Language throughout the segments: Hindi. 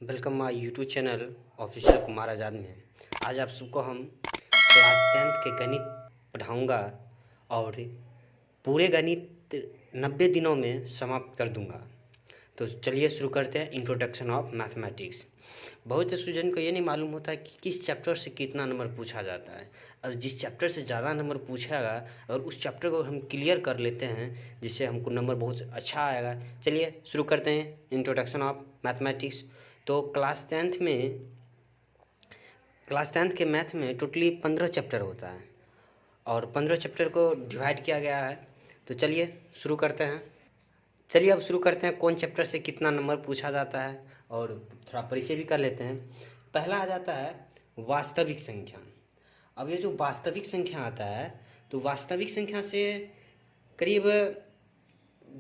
Welcome my YouTube channel officer Kumar Azad में। आज आप सबको हम क्लास 10th के गणित पढ़ाऊंगा और पूरे गणित 90 दिनों में समाप्त कर दूंगा। तो चलिए शुरू करते हैं। Introduction of mathematics. बहुत से स्टूडेंट को ये नहीं मालूम होता है कि किस चैप्टर से कितना नंबर पूछा जाता है, और जिस चैप्टर से ज़्यादा नंबर पूछेगा और उस चैप्टर को हम क्लियर कर लेते हैं जिससे हमको नंबर बहुत अच्छा आएगा। चलिए शुरू करते हैं इंट्रोडक्शन ऑफ मैथमेटिक्स। तो क्लास 10th के मैथ में टोटली 15 चैप्टर होता है और 15 चैप्टर को डिवाइड किया गया है। तो चलिए शुरू करते हैं। चलिए अब शुरू करते हैं कौन चैप्टर से कितना नंबर पूछा जाता है और थोड़ा परिचय भी कर लेते हैं। पहला आ जाता है वास्तविक संख्या। अब ये जो वास्तविक संख्या आता है तो वास्तविक संख्या से करीब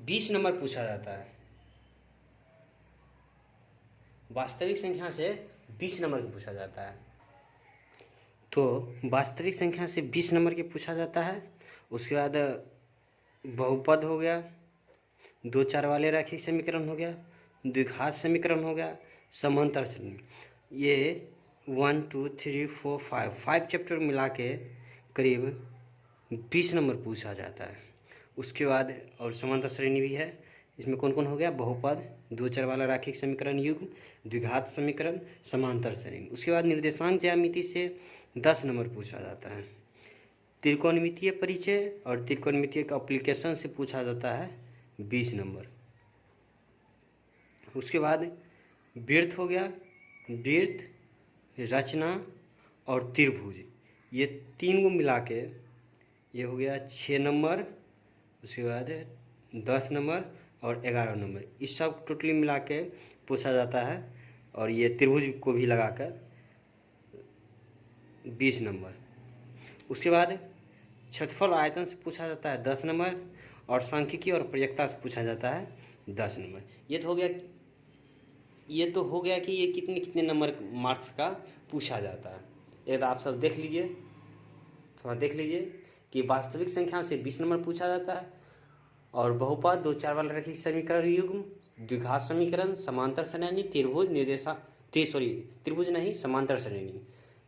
20 नंबर पूछा जाता है। वास्तविक संख्या से 20 नंबर की पूछा जाता है। तो वास्तविक संख्या से 20 नंबर की पूछा जाता है। उसके बाद बहुपद हो गया, दो चार वाले रैखिक समीकरण हो गया, द्विघात समीकरण हो गया, समांतर श्रेणी। ये 1 2 3 4 5 चैप्टर मिला के करीब 20 नंबर पूछा जाता है। उसके बाद और समांतर श्रेणी भी है। इसमें कौन कौन हो गया? बहुपद, दो चर वाला रैखिक समीकरण युग्म, द्विघात समीकरण, समांतर श्रेणी। उसके बाद निर्देशांक ज्यामिति से 10 नंबर पूछा जाता है। त्रिकोणमितीय परिचय और त्रिकोणमितीय का एप्लीकेशन से पूछा जाता है 20 नंबर। उसके बाद वृत्त हो गया, वृत्त, रचना और त्रिभुज, ये तीन को मिला के ये हो गया 6 नंबर। उसके बाद 10 नंबर और 11 नंबर, इस सब टोटली मिला के पूछा जाता है। और ये त्रिभुज को भी लगाकर 20 नंबर। उसके बाद क्षेत्रफल आयतन से पूछा जाता है 10 नंबर और सांख्यिकी और प्रयोक्ता से पूछा जाता है 10 नंबर। ये तो हो गया कि ये कितने कितने नंबर मार्क्स का पूछा जाता है। एक आप सब देख लीजिए, थोड़ा देख लीजिए कि वास्तविक संख्या से 20 नंबर पूछा जाता है और बहुपद, दो चार वाला रैखिक समीकरण युग्म, द्विघात समीकरण, समांतर श्रेणी, त्रिभुज नहीं, समांतर श्रेणी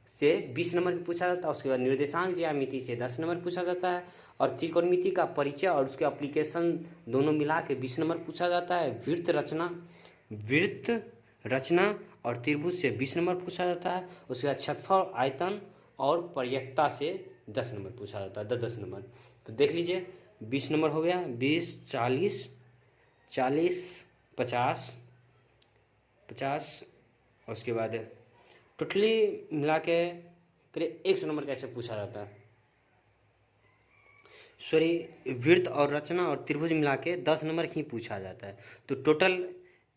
से 20 नंबर पूछा जाता है। उसके बाद निर्देशांक ज्यामिति से 10 नंबर पूछा जाता है और त्रिकोणमिति का परिचय और उसके एप्लीकेशन दोनों मिला के 20 नंबर पूछा जाता है। वृत्त, रचना और त्रिभुज से 20 नंबर पूछा जाता है। उसके बाद क्षेत्रफल, आयतन और प्रयोक्ता से 10 नंबर पूछा जाता है, 10 नंबर। तो देख लीजिए 20 नंबर हो गया, 20, 40, 50। और उसके बाद टोटली मिला के करीब 100 नंबर कैसे पूछा जाता है। वृत्त और रचना और त्रिभुज मिला के 10 नंबर ही पूछा जाता है। तो टोटल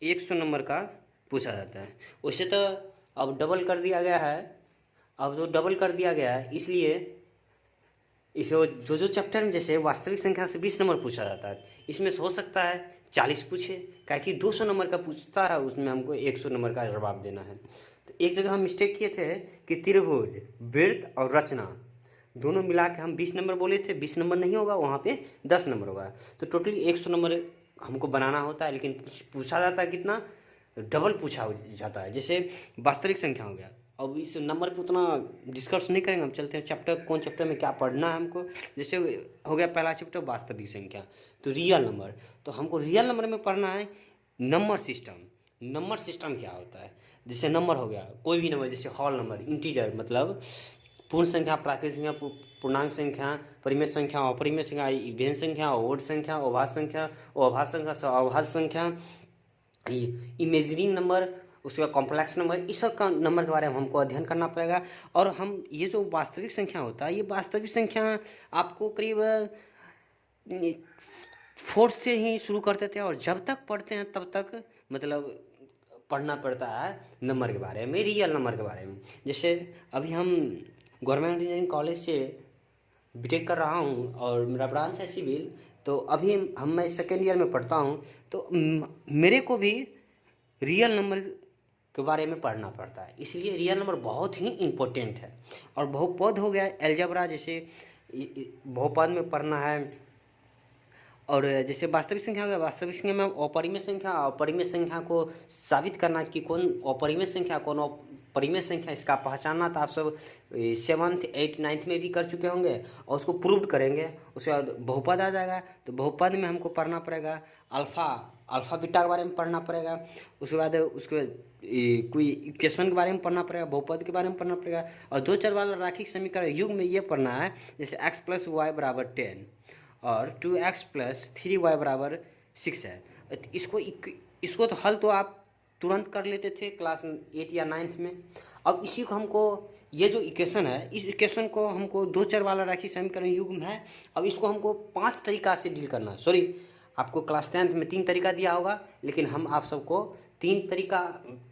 100 नंबर का पूछा जाता है। वैसे तो अब डबल कर दिया गया है, इसलिए इसे जो चैप्टर में जैसे वास्तविक संख्या से 20 नंबर पूछा जाता है, इसमें से हो सकता है 40 पूछे, क्या कि 200 नंबर का पूछता है, उसमें हमको 100 नंबर का जवाब देना है। तो एक जगह हम मिस्टेक किए थे कि त्रिभुज, वृत्त और रचना दोनों मिला के हम 20 नंबर बोले थे। 20 नंबर नहीं होगा, वहाँ पे 10 नंबर होगा। तो टोटली 100 नंबर हमको बनाना होता है, लेकिन पूछा जाता है कितना? डबल पूछा जाता है। जैसे वास्तविक संख्या हो गया। अब इस नंबर पे उतना डिस्कस नहीं करेंगे, हम चलते हैं कौन चैप्टर में क्या पढ़ना है हमको। जैसे हो गया पहला चैप्टर वास्तविक संख्या, तो रियल नंबर। तो हमको रियल नंबर में पढ़ना है नंबर सिस्टम। नंबर सिस्टम क्या होता है? जैसे नंबर हो गया कोई भी नंबर, जैसे होल नंबर, इंटीजर मतलब पूर्ण संख्या, प्राकृत संख्या, पूर्णांक संख्या, परिमेय संख्या, अपरिमेय संख्या, इवेन संख्या, ओड संख्या, अभाज्य संख्या, अभाज्य संख्या, अभाज्य संख्या, इमेजिनरी नंबर, उसके बाद कॉम्प्लेक्स नंबर, इस सब का नंबर के बारे में हमको अध्ययन करना पड़ेगा। और हम ये जो वास्तविक संख्या होता है, ये वास्तविक संख्या आपको करीब 4th से ही शुरू करते थे और जब तक पढ़ते हैं तब तक मतलब पढ़ना पड़ता है नंबर के बारे में, रियल नंबर के बारे में। जैसे अभी हम गवर्नमेंट इंजीनियरिंग कॉलेज से बीटेक कर रहा हूँ और मेरा ब्रांच है सिविल। तो अभी मैं सेकेंड ईयर में पढ़ता हूँ। तो मेरे को भी रियल नंबर के बारे में पढ़ना पड़ता है, इसलिए रियल नंबर बहुत ही इम्पोर्टेंट है। और बहुपद हो गया, एलजेब्रा, जैसे बहुपद में पढ़ना है और जैसे वास्तविक संख्या हो गया, वास्तविक संख्या में अपरिमेय संख्या, अपरिमेय संख्या को साबित करना कि कौन अपरिमेय संख्या कौन अपरिमेय संख्या, इसका पहचानना तो आप सब 7th 8th 9th में भी कर चुके होंगे और उसको प्रूव करेंगे। उसके बाद बहुपद आ जाएगा, तो बहुपद में हमको पढ़ना पड़ेगा अल्फा बीटा के बारे में पढ़ना पड़ेगा। उसके बाद कोई इक्वेशन के बारे में पढ़ना पड़ेगा, बहुपद के बारे में पढ़ना पड़ेगा। और दो चर वाला रैखिक समीकरण युग में ये पढ़ना है, जैसे x + y = 10 और 2x + 3y = 6 है। इसको तो हल तो आप तुरंत कर लेते थे क्लास 8 या 9th में। अब इसी को हमको, ये जो इक्वेशन है, इस इक्वेशन को हमको दो चर वाला रैखिक समीकरण युग्म है। अब इसको हमको 5 तरीका से डील करना है। सॉरी, आपको क्लास 10th में 3 तरीका दिया होगा, लेकिन हम आप सबको 3 तरीका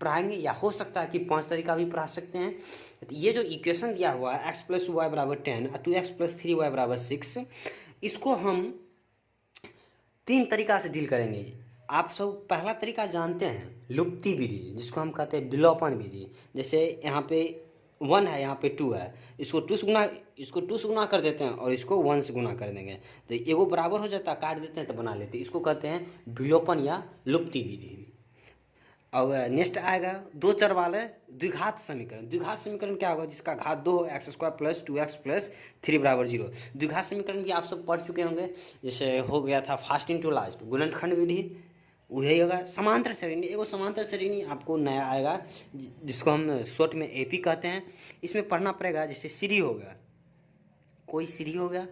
पढ़ाएंगे, या हो सकता है कि 5 तरीका भी पढ़ा सकते हैं। तो ये जो इक्वेशन दिया हुआ है x + y = 10 और 2x + 3y = 6, इसको हम 3 तरीका से डील करेंगे। आप सब पहला तरीका जानते हैं, लुप्ति विधि, जिसको हम कहते हैं विलोपन विधि। जैसे यहाँ पे 1 है, यहाँ पे 2 है, इसको 2 से गुना कर देते हैं और इसको 1 से गुना कर देंगे, तो एगो बराबर हो जाता है, काट देते हैं तो बना लेते हैं। इसको कहते हैं विलोपन या लुप्ति विधि। अब नेक्स्ट आएगा दो चर वाले द्विघात समीकरण। द्विघात समीकरण क्या होगा, जिसका घात 2 हो, x² + 2x + 3 = 0। द्विघात समीकरण भी आप सब पढ़ चुके होंगे, जैसे हो गया था फर्स्ट इंटू लास्ट गुणनखंड विधि, वही होगा। समांतर श्रेणी, एगो समांतर श्रेणी आपको नया आएगा, जिसको हम शॉर्ट में AP कहते हैं। इसमें पढ़ना पड़ेगा, जैसे सीढ़ी हो गया, कोई सीढ़ी हो गया,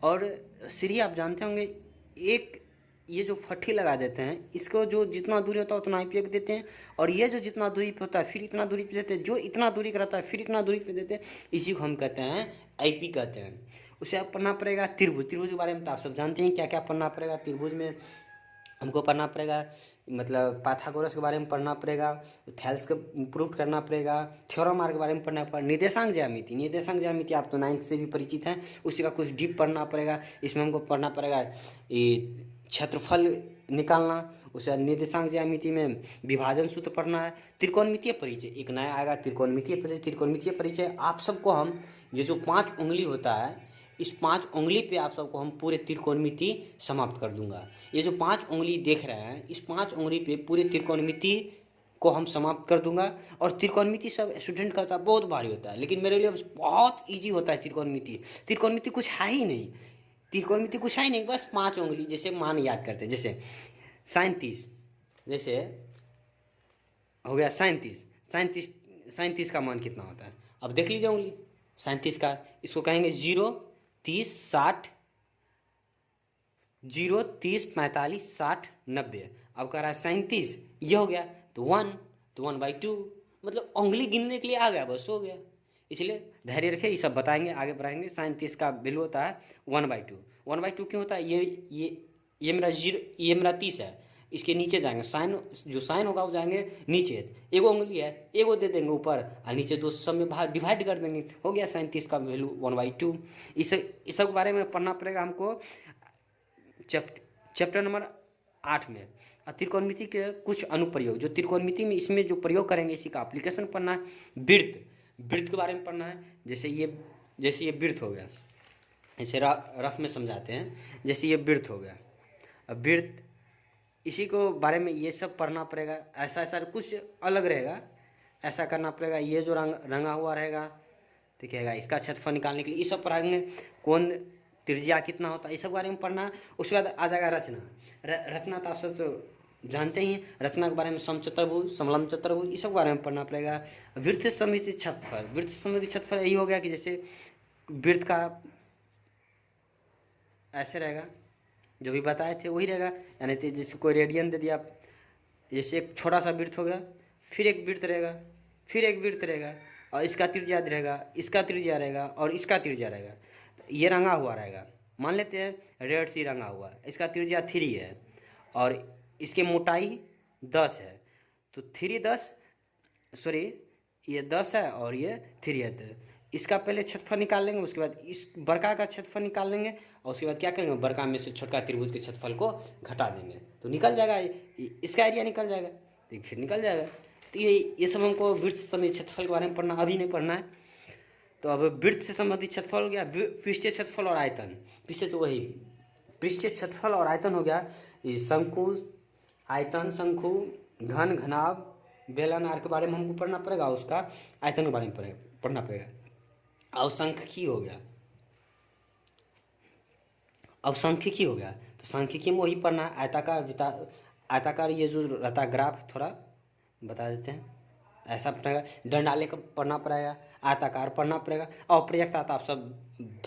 और सीढ़ी आप जानते होंगे, एक ये जो फट्ठी लगा देते हैं, इसको जो जितना दूरी होता है उतना ही पे देते हैं, और ये जो जितना दूरी पे होता है फिर इतना दूरी पे देते हैं, जो इतना दूरी का रहता है फिर इतना दूरी पे देते हैं, इसी को हम कहते हैं IP कहते हैं। उसे आप पढ़ना पड़ेगा त्रिभुज। त्रिभुज के बारे में तो आप सब जानते हैं क्या क्या पढ़ना पड़ेगा। त्रिभुज में हमको पढ़ना पड़ेगा, मतलब पाइथागोरस के बारे में पढ़ना पड़ेगा, थेल्स का प्रूफ करना पड़ेगा, थ्योरम आर के बारे में पढ़ना पड़ेगा, निर्देशांक ज्यामिति। निर्देशांक ज्यामिति आप तो 9th से भी परिचित हैं, उसी का कुछ डीप पढ़ना पड़ेगा। इसमें हमको पढ़ना पड़ेगा ये क्षेत्रफल निकालना, उसे निर्देशांक ज्यामिति में विभाजन सूत्र पढ़ना है। त्रिकोणमितीय परिचय एक नया आएगा, त्रिकोणमितीय परिचय। त्रिकोणमितीय परिचय आप सबको हम, ये जो 5 उंगली होता है, इस 5 उंगली पे आप सबको हम पूरे त्रिकोणमिति समाप्त कर दूंगा। ये जो 5 उंगली देख रहे हैं, इस 5 उंगली पे पूरे त्रिकोणमिति को हम समाप्त कर दूंगा। और त्रिकोणमिति सब स्टूडेंट कहता है बहुत भारी होता है, लेकिन मेरे लिए बहुत ईजी होता है त्रिकोणमिति। त्रिकोणमिति कुछ है ही नहीं, त्रिकोणमिति कुछ है ही नहीं, बस 5 उंगली। जैसे मान याद करते हैं, जैसे 37, जैसे हो गया 37 का मान कितना होता है, अब देख लीजिए उंगली 37 का। इसको कहेंगे 0, 30, 60, 0, 30, 45, 60, 90। अब कह रहा है 37, ये हो गया, तो 1, तो 1/2, मतलब उंगली गिनने के लिए आ गया, बस हो गया। इसलिए धैर्य रखें, ये सब बताएंगे, आगे बढ़ाएंगे। 37 का वैल्यू होता है 1/2। 1/2 क्यों होता है, ये मेरा 0, ये मेरा 30 है, इसके नीचे जाएंगे, साइन जो साइन होगा वो जाएंगे नीचे। एगो उंगली है, एगो दे देंगे ऊपर और नीचे, दो सब में डिवाइड कर देंगे, हो गया 37 का वैल्यू 1/2। इस सब के बारे में पढ़ना पड़ेगा हमको चैप्टर नंबर 8 में। त्रिकोणमिति के कुछ अनुप्रयोग, जो त्रिकोणमिति में इसमें जो प्रयोग करेंगे, इसी का एप्लीकेशन पढ़ना है। वृत्त के बारे में पढ़ना है, जैसे ये वृत्त हो गया, ऐसे रफ में समझाते हैं, जैसे ये वृत्त हो गया। अब वृत्त, इसी को बारे में ये सब पढ़ना पड़ेगा। ऐसा कुछ अलग रहेगा, ऐसा करना पड़ेगा। ये जो रंगा हुआ रहेगा, ठीक है, इसका क्षेत्रफल निकालने के लिए ये सब पढ़ाएंगे। कौन त्रिज्या कितना होता है, ये सब बारे में पढ़ना। उसके बाद आ जाएगा रचना तो आप सब जानते ही हैं। रचना के बारे में समचतुर्भुज, समलंब चतुर्भुज, ये सब बारे में पढ़ना पड़ेगा। वृत्त सममिति क्षेत्रफल, वृत्त सममिति क्षेत्रफल यही हो गया कि जैसे वृत्त का ऐसे रहेगा, जो भी बताए थे वही रहेगा। यानी जैसे कोई रेडियन दे दिया, जैसे एक छोटा सा वृत्त हो गया, फिर एक वृत्त रहेगा, फिर एक वृत्त रहेगा, और इसका त्रिज्या रहेगा, इसका त्रिज्या रहेगा, और इसका त्रिज्या रहेगा। ये रंगा हुआ रहेगा, मान लेते हैं रेड सी रंगा हुआ, इसका त्रिज्या 3 है और इसकी मोटाई 10 है, तो 3 10, सॉरी ये 10 है और ये 3 है। तो इसका पहले क्षेत्रफल निकाल लेंगे, उसके बाद इस बड़का का क्षेत्रफल निकाल लेंगे, और उसके बाद क्या करेंगे, बड़का में से छोटका त्रिभुज के क्षेत्रफल को घटा देंगे, तो निकल जाएगा, इसका एरिया निकल जाएगा, तो फिर निकल जाएगा। तो ये सब हमको वृत्त से संबंधित क्षेत्रफल के बारे में पढ़ना, अभी नहीं पढ़ना है। तो अब वृत्त से संबंधित क्षेत्रफल हो गया, पृष्ठीय क्षेत्रफल और आयतन। पीछे तो वही पृष्ठीय क्षेत्रफल और आयतन हो गया, ये शंकु, आयतन, शंकु, घन, घनाभ, बेलन, आर के बारे में हमको पढ़ना पड़ेगा, उसका आयतन के बारे में पढ़ना पड़ेगा। अवसंख्यिकी हो गया, अवसंख्यिकी हो गया, तो सांख्यिकी में वही पढ़ना, आयताकार, आयताकार ये जो रहता है ग्राफ, थोड़ा बता देते हैं, ऐसा पड़ेगा, डंडाले का पढ़ना पड़ेगा, आयताकार पढ़ना पड़ेगा, और प्रयक्ता तो आप सब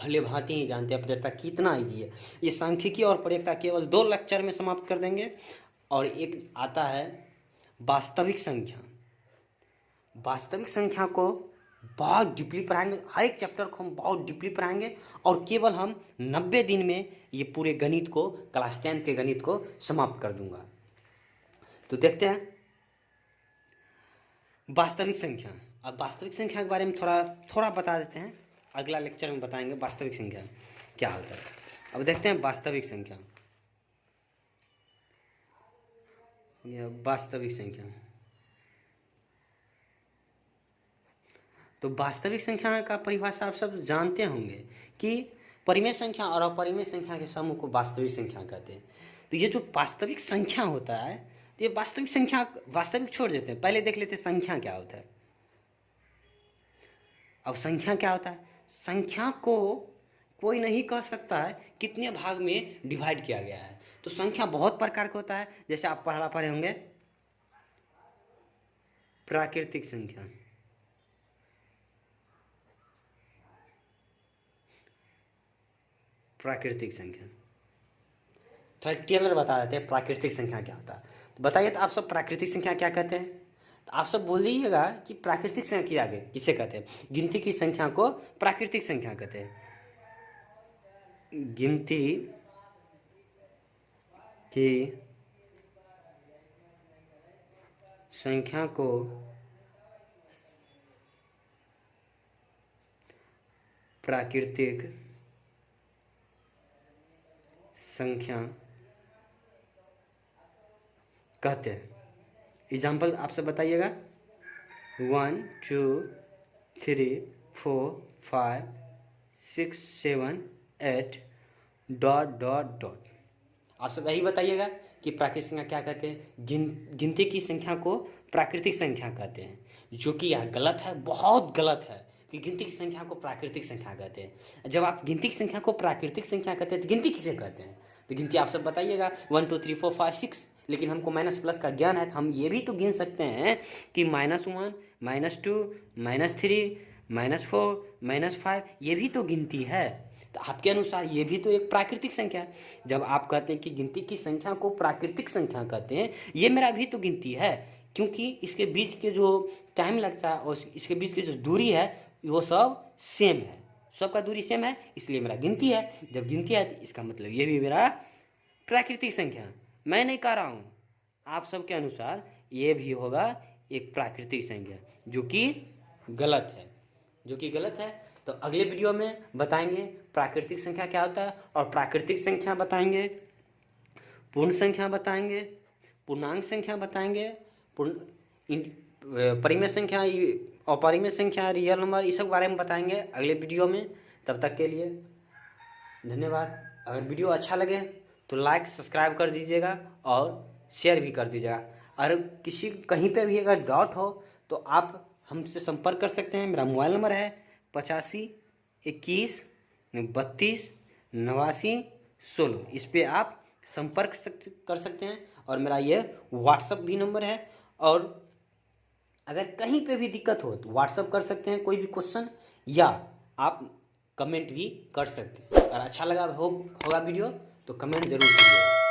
भले भांति ही जानते हैं प्रयक्ता कितना ईजी है। ये सांख्यिकी और प्रयक्ता केवल 2 लेक्चर में समाप्त कर देंगे। और एक आता है वास्तविक संख्या। वास्तविक संख्या को बहुत डीपली पढ़ाएंगे, हर एक चैप्टर को हम बहुत डीपली पढ़ाएंगे, और केवल हम 90 दिन में ये पूरे गणित को, क्लास 10 के गणित को समाप्त कर दूंगा। तो देखते हैं वास्तविक संख्या। अब वास्तविक संख्या के बारे में थोड़ा बता देते हैं, अगला लेक्चर में बताएंगे वास्तविक संख्या क्या होता है। अब देखते हैं वास्तविक संख्या। वास्तविक संख्या, तो वास्तविक संख्या का परिभाषा आप सब जानते होंगे कि परिमेय संख्या और अपरिमेय संख्या के समूह को वास्तविक संख्या कहते हैं। तो ये जो वास्तविक संख्या होता है, तो ये वास्तविक संख्या, वास्तविक छोड़ देते हैं, पहले देख लेते हैं संख्या क्या होता है। अब संख्या क्या होता है? संख्या को कोई नहीं कह सकता है कितने भाग में डिवाइड किया गया है। तो संख्या बहुत प्रकार का होता है, जैसे आप पढ़े होंगे प्राकृतिक संख्या, प्राकृतिक संख्या, थोड़ा टेलर बता देते हैं प्राकृतिक संख्या क्या होता है। तो बताइए, तो आप सब प्राकृतिक संख्या क्या कहते हैं? तो आप सब बोल दीजिएगा कि प्राकृतिक संख्या आगे किसे कहते हैं? गिनती की संख्या को प्राकृतिक संख्या कहते हैं। गिनती की संख्या को प्राकृतिक संख्या कहते हैं। एग्जाम्पल आपसे बताइएगा, 1 2 3 4 5 6 7 8 ... आप सब यही बताइएगा कि प्राकृतिक संख्या क्या कहते हैं। गिनती की संख्या को प्राकृतिक संख्या कहते हैं, जो कि यह गलत है, बहुत गलत है कि गिनती की संख्या को प्राकृतिक संख्या कहते हैं। जब आप गिनती की संख्या को प्राकृतिक संख्या कहते हैं तो गिनती किसे कहते हैं? तो गिनती आप सब बताइएगा 1 2 3 4 5 6, लेकिन हमको माइनस प्लस का ज्ञान है तो हम ये भी तो गिन सकते हैं कि -1 -2 -3 -4 -5, ये भी तो गिनती है। तो आपके अनुसार ये भी तो एक प्राकृतिक संख्या है। जब आप कहते हैं कि गिनती की संख्या को प्राकृतिक संख्या कहते हैं, ये मेरा भी तो गिनती है, क्योंकि इसके बीच के जो टाइम लगता है और इसके बीच की जो दूरी है वो सब सेम है, सबका दूरी सेम है, इसलिए मेरा गिनती है। जब गिनती है तो इसका मतलब ये भी मेरा प्राकृतिक संख्या। मैं नहीं कह रहा हूँ, आप सबके अनुसार ये भी होगा एक प्राकृतिक संख्या, जो कि गलत है, जो कि गलत है। तो अगले वीडियो में बताएंगे प्राकृतिक संख्या क्या होता है, और प्राकृतिक संख्या बताएंगे, पूर्ण संख्या बताएंगे, पूर्णांक संख्या बताएंगे, परिमेय संख्या, अपरिमेय संख्या, रियल नंबर, इस सब बारे में बताएंगे अगले वीडियो में। तब तक के लिए धन्यवाद। अगर वीडियो अच्छा लगे तो लाइक सब्सक्राइब कर दीजिएगा और शेयर भी कर दीजिएगा। अगर किसी कहीं पे भी अगर डाउट हो तो आप हमसे संपर्क कर सकते हैं। मेरा मोबाइल नंबर है 85 21 32 89 16। इस पर आप संपर्क कर सकते हैं, और मेरा ये व्हाट्सअप भी नंबर है। और अगर कहीं पे भी दिक्कत हो तो व्हाट्सअप कर सकते हैं, कोई भी क्वेश्चन, या आप कमेंट भी कर सकते हैं। अगर अच्छा लगा होगा वीडियो तो कमेंट जरूर कीजिएगा।